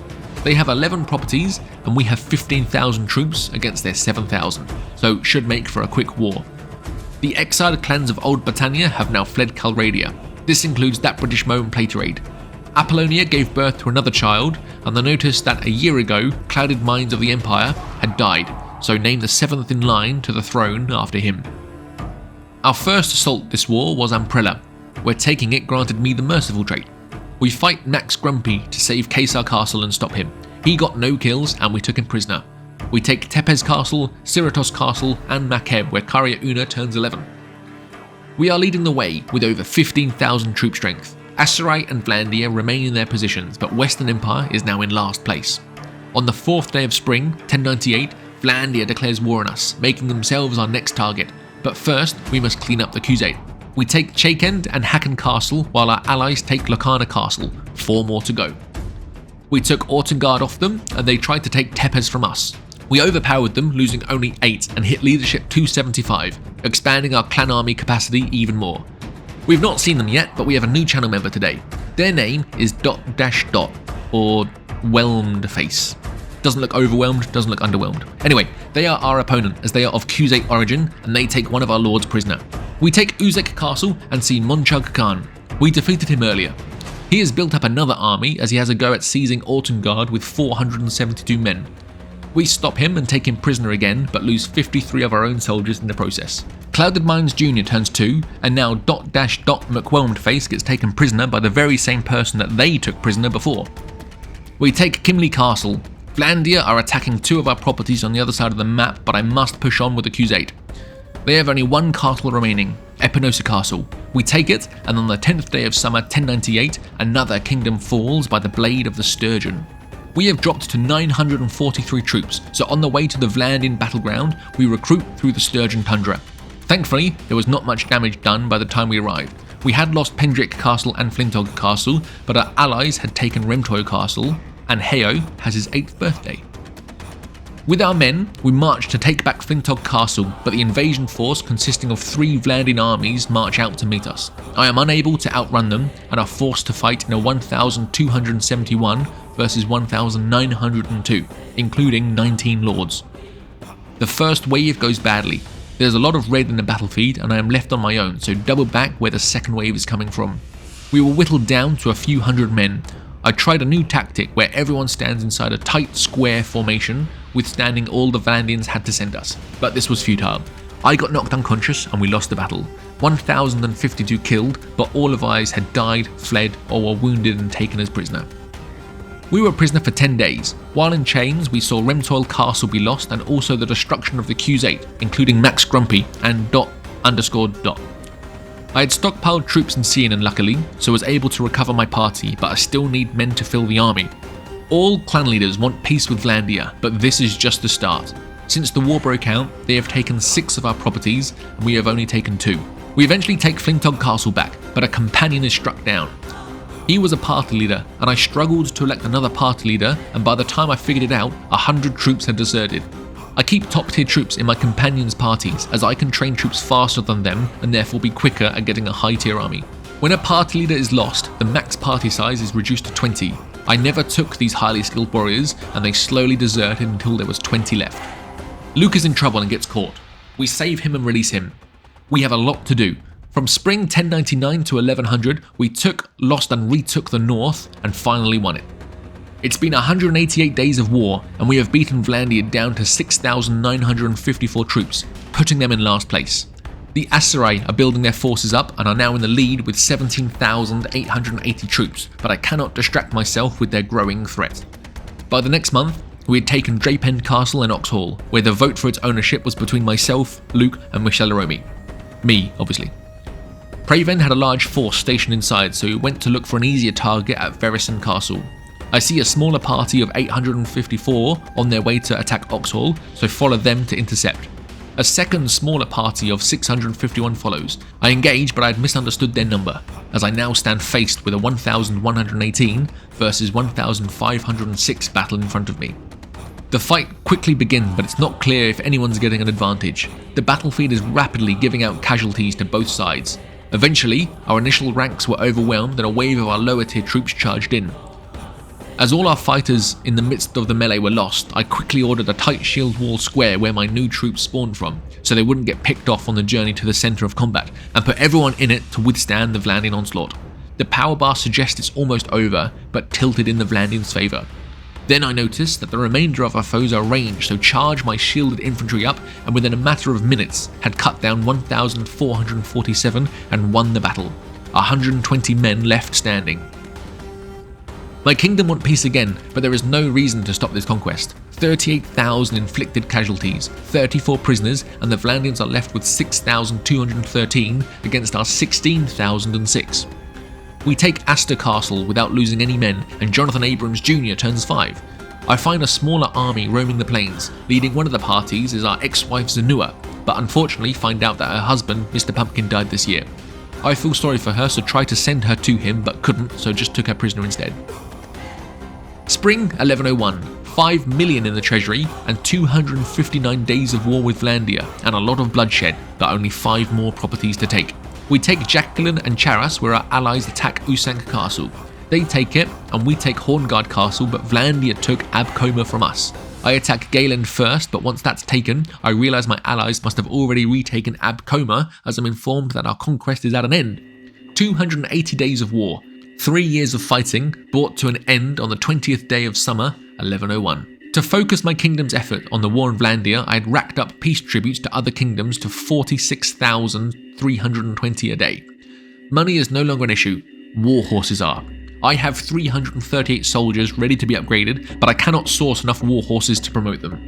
They have 11 properties, and we have 15,000 troops against their 7,000, so should make for a quick war. The exiled clans of Old Britannia have now fled Calradia. This includes that British Mo and Playtrade. Apollonia gave birth to another child, and I noticed that a year ago, Clouded Minds of the Empire had died, so named the 7th in line to the throne after him. Our first assault this war was Amprella, where taking it granted me the merciful trait. We fight Max Grumpy to save Caesar Castle and stop him. He got no kills and we took him prisoner. We take Tepes Castle, Siratos Castle and Makeb, where Karya Una turns 11. We are leading the way with over 15,000 troop strength. Aserai and Vlandia remain in their positions, but Western Empire is now in last place. On the 4th day of spring, 1098, Vlandia declares war on us, making themselves our next target. But first, we must clean up the Crusade. We take Chakend and Hacken Castle, while our allies take Locarno Castle, 4 more to go. We took Ortungard off them, and they tried to take Tepes from us. We overpowered them, losing only 8, and hit leadership 275, expanding our clan army capacity even more. We've not seen them yet, but we have a new channel member today. Their name is Dot, or Whelmed Face. Doesn't look overwhelmed, doesn't look underwhelmed. Anyway, they are our opponent, as they are of Khuzate origin, and they take one of our lords prisoner. We take Uzek Castle and see Monchug Khan. We defeated him earlier. He has built up another army, as he has a go at seizing Ortungard with 472 men. We stop him and take him prisoner again, but lose 53 of our own soldiers in the process. Clouded Minds Jr. turns 2, and now Dot McWhelmed Face gets taken prisoner by the very same person that they took prisoner before. We take Kimley Castle. Vlandia are attacking 2 of our properties on the other side of the map, but I must push on with the Crusade. They have only 1 castle remaining, Epinosa Castle. We take it, and on the 10th day of summer 1098, another kingdom falls by the blade of the Sturgeon. We have dropped to 943 troops, so on the way to the Vlandian battleground, we recruit through the Sturgeon tundra. Thankfully, there was not much damage done by the time we arrived. We had lost Pendrick Castle and Flintog Castle, but our allies had taken Remtoy Castle, and Heo has his 8th birthday. With our men, we march to take back Flintog Castle, but the invasion force consisting of 3 Vlandian armies march out to meet us. I am unable to outrun them, and are forced to fight in a 1,271 versus 1,902, including 19 lords. The first wave goes badly. There's a lot of red in the battlefield, and I am left on my own, so double back where the second wave is coming from. We were whittled down to a few hundred men. I tried a new tactic where everyone stands inside a tight square formation, withstanding all the Vlandians had to send us, but this was futile. I got knocked unconscious and we lost the battle. 1,052 killed, but all of ours had died, fled, or were wounded and taken as prisoner. We were prisoner for 10 days. While in chains, we saw Remtoil Castle be lost and also the destruction of the Crusade, including Max Grumpy and Dot. I had stockpiled troops in Sienen luckily, so was able to recover my party, but I still need men to fill the army. All clan leaders want peace with Vlandia, but this is just the start. Since the war broke out, they have taken 6 of our properties, and we have only taken 2. We eventually take Flintog Castle back, but a companion is struck down. He was a party leader, and I struggled to elect another party leader, and by the time I figured it out, 100 troops had deserted. I keep top tier troops in my companions' parties, as I can train troops faster than them and therefore be quicker at getting a high tier army. When a party leader is lost, the max party size is reduced to 20. I never took these highly skilled warriors, and they slowly deserted until there was 20 left. Luke is in trouble and gets caught. We save him and release him. We have a lot to do. From spring 1099 to 1100, we took, lost and retook the north and finally won it. It's been 188 days of war, and we have beaten Vlandia down to 6,954 troops, putting them in last place. The Aserai are building their forces up and are now in the lead with 17,880 troops, but I cannot distract myself with their growing threat. By the next month, we had taken Drapend Castle and Oxhall, where the vote for its ownership was between myself, Luke, and Michelle Aromi. Me, obviously. Praven had a large force stationed inside, so we went to look for an easier target at Verison Castle. I see a smaller party of 854 on their way to attack Oxhall, so follow them to intercept. A second smaller party of 651 follows. I engage, but I had misunderstood their number, as I now stand faced with a 1,118 versus 1,506 battle in front of me. The fight quickly begins, but it's not clear if anyone's getting an advantage. The battlefield is rapidly giving out casualties to both sides. Eventually, our initial ranks were overwhelmed and a wave of our lower tier troops charged in. As all our fighters in the midst of the melee were lost, I quickly ordered a tight shield wall square where my new troops spawned from, so they wouldn't get picked off on the journey to the centre of combat, and put everyone in it to withstand the Vlandian onslaught. The power bar suggests it's almost over, but tilted in the Vlandians' favour. Then I noticed that the remainder of our foes are ranged, so charged my shielded infantry up, and within a matter of minutes had cut down 1,447 and won the battle. 120 men left standing. My kingdom want peace again, but there is no reason to stop this conquest. 38,000 inflicted casualties, 34 prisoners, and the Vlandians are left with 6,213 against our 16,006. We take Astor Castle without losing any men, and Jonathan Abrams Jr. turns 5. I find a smaller army roaming the plains. Leading one of the parties is our ex-wife Zenua, but unfortunately find out that her husband, Mr. Pumpkin, died this year. I feel sorry for her, so tried to send her to him, but couldn't, so just took her prisoner instead. Spring 1101, 5 million in the treasury, and 259 days of war with Vlandia, and a lot of bloodshed, but only 5 more properties to take. We take Jacqueline and Charas, where our allies attack Usank Castle. They take it, and we take Horngard Castle, but Vlandia took Abcoma from us. I attack Galen first, but once that's taken, I realise my allies must have already retaken Abcoma, as I'm informed that our conquest is at an end. 280 days of war, 3 years of fighting, brought to an end on the 20th day of summer, 1101. To focus my kingdom's effort on the war in Vlandia, I had racked up peace tributes to other kingdoms to 46,320 a day. Money is no longer an issue, war horses are. I have 338 soldiers ready to be upgraded, but I cannot source enough war horses to promote them.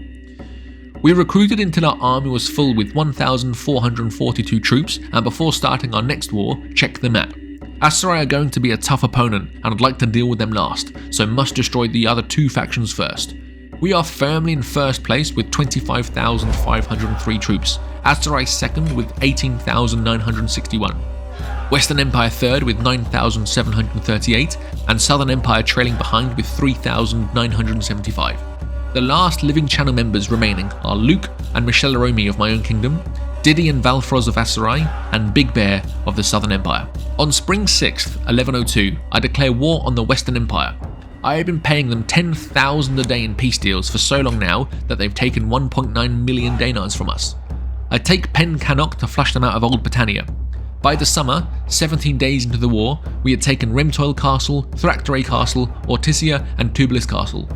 We recruited until our army was full with 1,442 troops, and before starting our next war, check the map. Aserai are going to be a tough opponent, and I'd like to deal with them last, so must destroy the other 2 factions first. We are firmly in first place with 25,503 troops, Aserai second with 18,961. Western Empire third with 9,738, and Southern Empire trailing behind with 3,975. The last living channel members remaining are Luke and Michelle Romy of my own kingdom, Didi and Valfroz of Aserai, and Big Bear of the Southern Empire. On Spring 6th, 1102, I declare war on the Western Empire. I have been paying them 10,000 a day in peace deals for so long now that they've taken 1.9 million dinars from us. I take Pen Cannock to flush them out of Old Britannia. By the summer, 17 days into the war, we had taken Remtoil Castle, Thractoray Castle, Ortisia, and Tubulis Castle.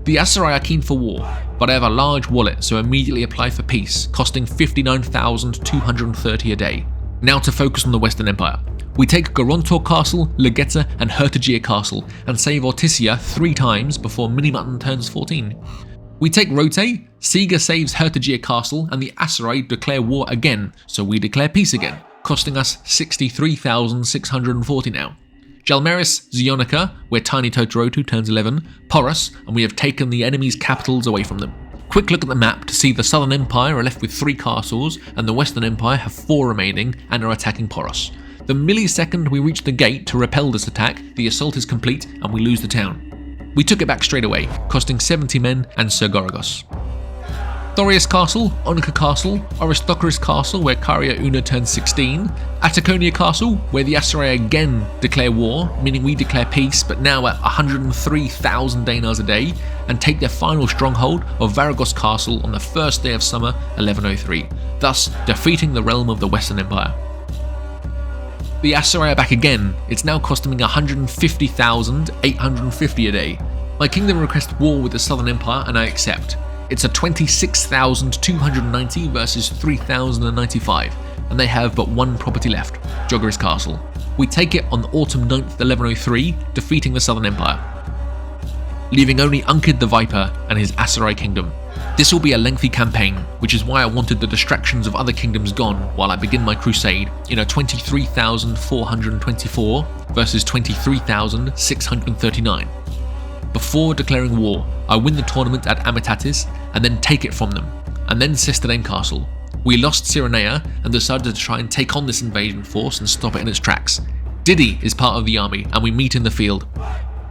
The Aserai are keen for war, but I have a large wallet, so immediately apply for peace, costing 59,230 a day. Now to focus on the Western Empire. We take Gorontor Castle, Legetta, and Hertigia Castle, and save Ortisia 3 times before Minimutton turns 14. We take Rote, Siga saves Hertigia Castle, and the Aserai declare war again, so we declare peace again, costing us 63,640 now. Jalmeris, Zionica, where Tiny Totorotu turns 11, Porus, and we have taken the enemy's capitals away from them. Quick look at the map to see the Southern Empire are left with 3 castles, and the Western Empire have 4 remaining and are attacking Porus. The millisecond we reach the gate to repel this attack, the assault is complete and we lose the town. We took it back straight away, costing 70 men and Sir Goragos. Thorius Castle, Onika Castle, Aristochris Castle, where Caria Una turns 16, Ataconia Castle, where the Aserai again declare war, meaning we declare peace, but now at 103,000 dinars a day, and take their final stronghold of Varagos Castle on the first day of summer 1103, thus defeating the realm of the Western Empire. The Aserai are back again. It's now costing me 150,850 a day. My kingdom requests war with the Southern Empire and I accept. It's a 26,290 versus 3,095, and they have but 1 property left, Joggeris Castle. We take it on autumn 9th 1103, defeating the Southern Empire, leaving only Unkid the Viper and his Aserai kingdom. This will be a lengthy campaign, which is why I wanted the distractions of other kingdoms gone while I begin my crusade in a 23,424 versus 23,639. Before declaring war, I win the tournament at Amitatis and then take it from them, and then Sistadane Castle. We lost Cyrenea and decided to try and take on this invasion force and stop it in its tracks. Didi is part of the army and we meet in the field.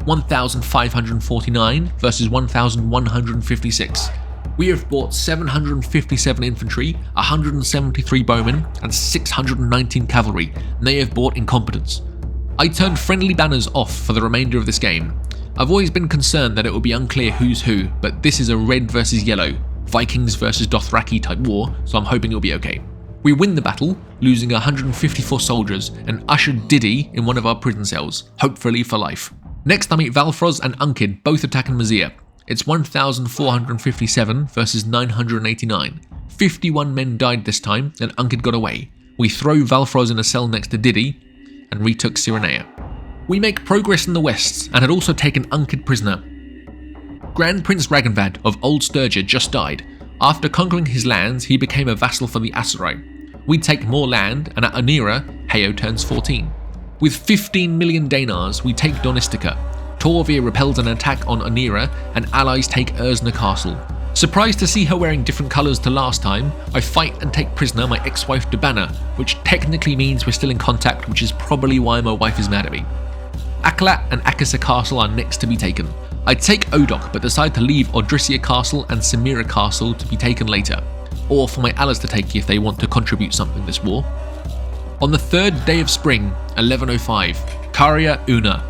1,549 versus 1,156. We have bought 757 infantry, 173 bowmen, and 619 cavalry, and they have bought incompetence. I turned friendly banners off for the remainder of this game. I've always been concerned that it would be unclear who's who, but this is a red versus yellow, Vikings versus Dothraki type war, so I'm hoping it'll be okay. We win the battle, losing 154 soldiers, and ushered Didi in one of our prison cells, hopefully for life. Next I meet Valfroz and Unkid, both attacking Mazir. It's 1,457 versus 989. 51 men died this time, and Unkid got away. We throw Valfroz in a cell next to Didi, and retook Cyrenea. We make progress in the west and had also taken Unkid prisoner. Grand Prince Ragnvad of Old Sturgia just died. After conquering his lands, he became a vassal for the Aserai. We take more land, and at Onira, Heo turns 14. With 15 million Danars, we take Donistica. Torvir repels an attack on Onira, and allies take Erzna Castle. Surprised to see her wearing different colours to last time, I fight and take prisoner my ex-wife Debana, which technically means we're still in contact, which is probably why my wife is mad at me. Aklat and Akasa Castle are next to be taken. I take Odok but decide to leave Odrisia Castle and Samira Castle to be taken later, or for my allies to take if they want to contribute something this war. On the third day of spring, 1105, Karia Una,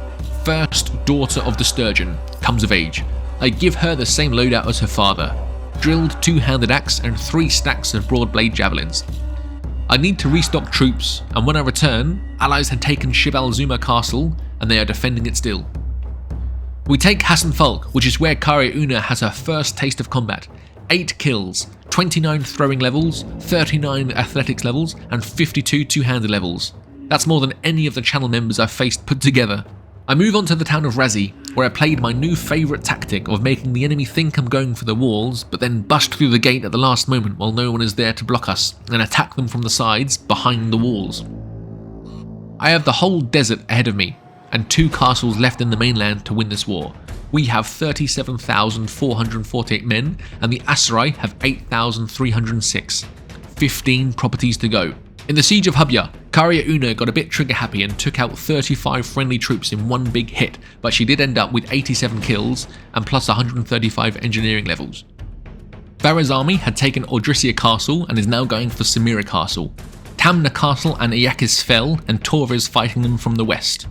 first daughter of the Sturgeon, comes of age. I give her the same loadout as her father, drilled two-handed axe and 3 stacks of broad-blade javelins. I need to restock troops, and when I return, allies had taken Shival Zuma Castle and they are defending it still. We take Hassan Falk, which is where Karia Una has her first taste of combat. 8 kills, 29 throwing levels, 39 athletics levels, and 52 two-handed levels. That's more than any of the channel members I've faced put together. I move on to the town of Razi, where I played my new favourite tactic of making the enemy think I'm going for the walls, but then bust through the gate at the last moment while no one is there to block us, and attack them from the sides, behind the walls. I have the whole desert ahead of me, and 2 castles left in the mainland to win this war. We have 37,448 men, and the Aserai have 8,306. 15 properties to go. In the siege of Hubya, Karia Una got a bit trigger happy and took out 35 friendly troops in one big hit, but she did end up with 87 kills and plus 135 engineering levels. Vara's army had taken Odrisia Castle and is now going for Samira Castle. Tamna Castle and Iakis fell, and Torva is fighting them from the west.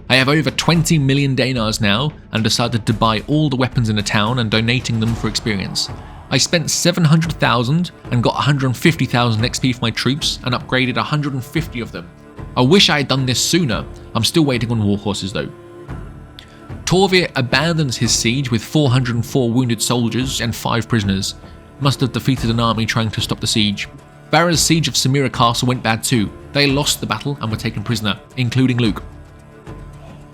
I have over 20 million Danars now and decided to buy all the weapons in the town and donating them for experience. I spent 700,000 and got 150,000 XP for my troops and upgraded 150 of them. I wish I had done this sooner. I'm still waiting on warhorses though. Torvir abandons his siege with 404 wounded soldiers and 5 prisoners. Must have defeated an army trying to stop the siege. Vara's siege of Samira Castle went bad too. They lost the battle and were taken prisoner, including Luke.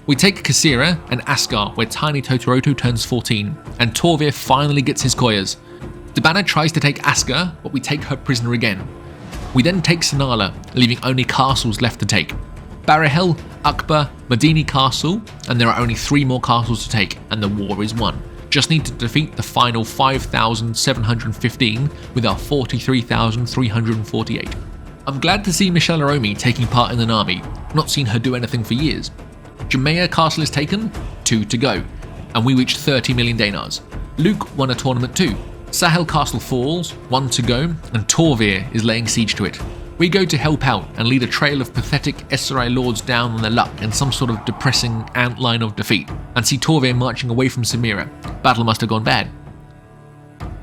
We take Kasira and Askar, where tiny Totoroto turns 14, and Torvir finally gets his Koyas. Debana tries to take Askar, but we take her prisoner again. We then take Sinala, leaving only castles left to take. Barahel, Akbar, Madini Castle, and there are only 3 more castles to take, and the war is won. Just need to defeat the final 5,715 with our 43,348. I'm glad to see Michelle Aromi taking part in an army. Not seen her do anything for years. Jumea Castle is taken, 2 to go, and we reached 30 million Danars. Luke won a tournament too. Sahel Castle falls, 1 to go, and Torvir is laying siege to it. We go to help out and lead a trail of pathetic Esserai lords down on their luck in some sort of depressing antline of defeat, and see Torvir marching away from Samira. Battle must have gone bad.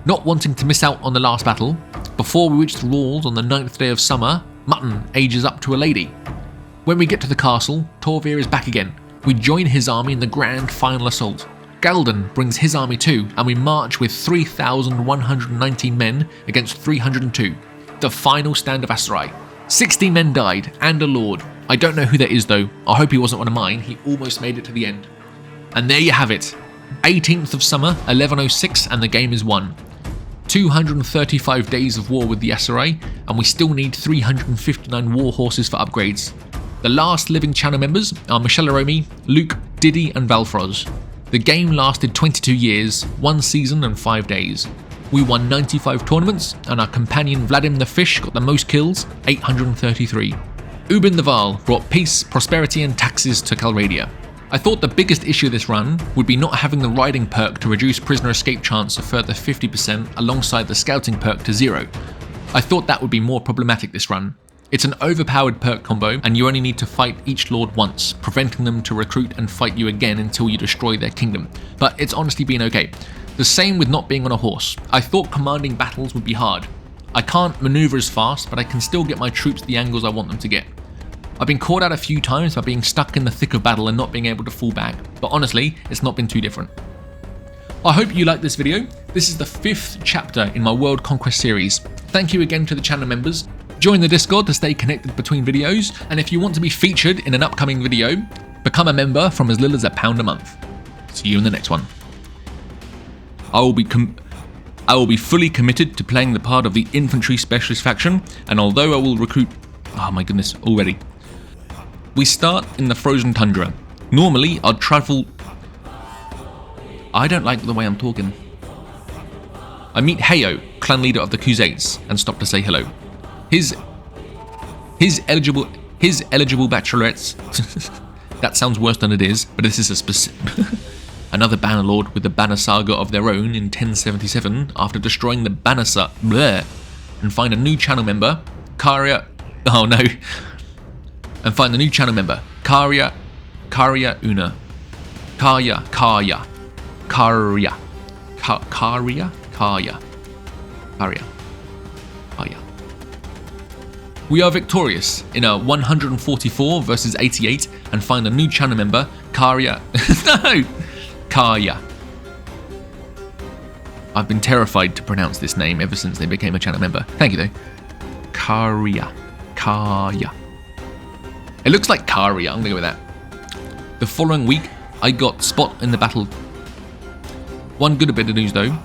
Not wanting to miss out on the last battle, before we reach the walls on the 9th day of summer, Mutton ages up to a lady. When we get to the castle, Torvir is back again. We join his army in the grand final assault. Galdan brings his army too, and we march with 3,119 men against 302. The final stand of Aserai. 60 men died, and a lord. I don't know who that is though. I hope he wasn't one of mine. He almost made it to the end. And there you have it. 18th of summer, 1106, and the game is won. 235 days of war with the Aserai, and we still need 359 war horses for upgrades. The last living channel members are Michelle Aromi, Luke, Diddy, and Valfroz. The game lasted 22 years, 1 season and 5 days. We won 95 tournaments, and our companion Vladim the Fish got the most kills, 833. Ubin the Val brought peace, prosperity, and taxes to Caldaria. I thought the biggest issue this run would be not having the riding perk to reduce prisoner escape chance a further 50% alongside the scouting perk to 0. I thought that would be more problematic this run. It's an overpowered perk combo, and you only need to fight each lord once, preventing them to recruit and fight you again until you destroy their kingdom, but it's honestly been okay. The same with not being on a horse. I thought commanding battles would be hard. I can't maneuver as fast, but I can still get my troops the angles I want them to get. I've been caught out a few times by being stuck in the thick of battle and not being able to fall back, but honestly, it's not been too different. I hope you liked this video. This is the 5th chapter in my World Conquest series. Thank you again to the channel members. Join the Discord to stay connected between videos, and if you want to be featured in an upcoming video, Become a member from as little as £1 a month. See you in the next one. I will be fully committed to playing the part of the infantry specialist faction, and although I will recruit... Oh my goodness, already. We start in the frozen tundra. Normally, I'd travel... I don't like the way I'm talking. I meet Heyo, clan leader of the Crusades, and stop to say hello. His eligible bachelorettes... That sounds worse than it is, but this is a specific... Another Bannerlord with the Banner Saga of their own in 1077 after destroying the Banner and find a new channel member, Karya... Oh no. And find the new channel member, Karya Una. Karya. We are victorious in a 144 versus 88 and find a new channel member, Karya. No! Karya. I've been terrified to pronounce this name ever since they became a channel member. Thank you though. Karya. It looks like Karya, I'm gonna go with that. The following week, I got spot in the battle. One good bit of news though,